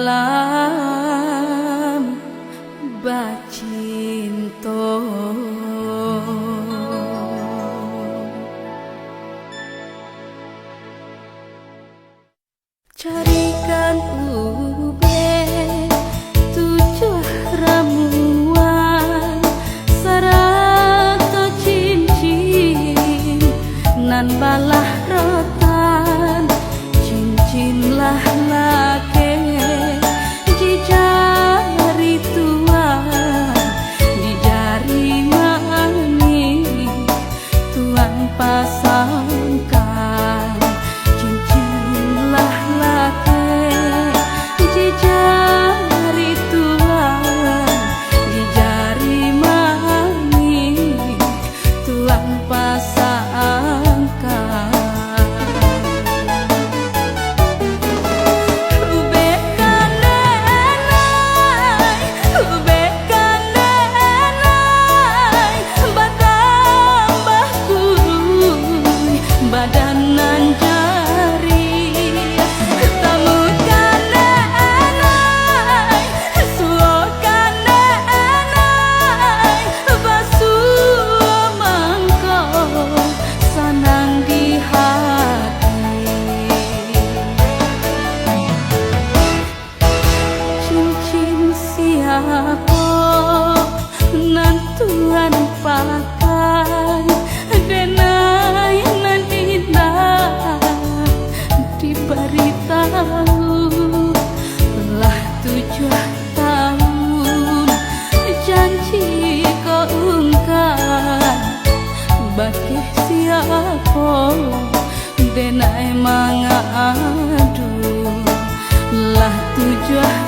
dalam bacinto. Carikan ube tujuh ramuan sarata cincin nan balah rotan cincinlah lake di jari tuan di jari mani tuan pasangkan cincinlah lake di jari tuan di jari mani tuan pasangkan. Badanan jari tamukan enai suokan enai basuh mangkau sanang di hati cincin siapa nan tuan pakai denai diberitahu telah 7 tahun janji kau ungkap bagi siapa denai mangadu lah 7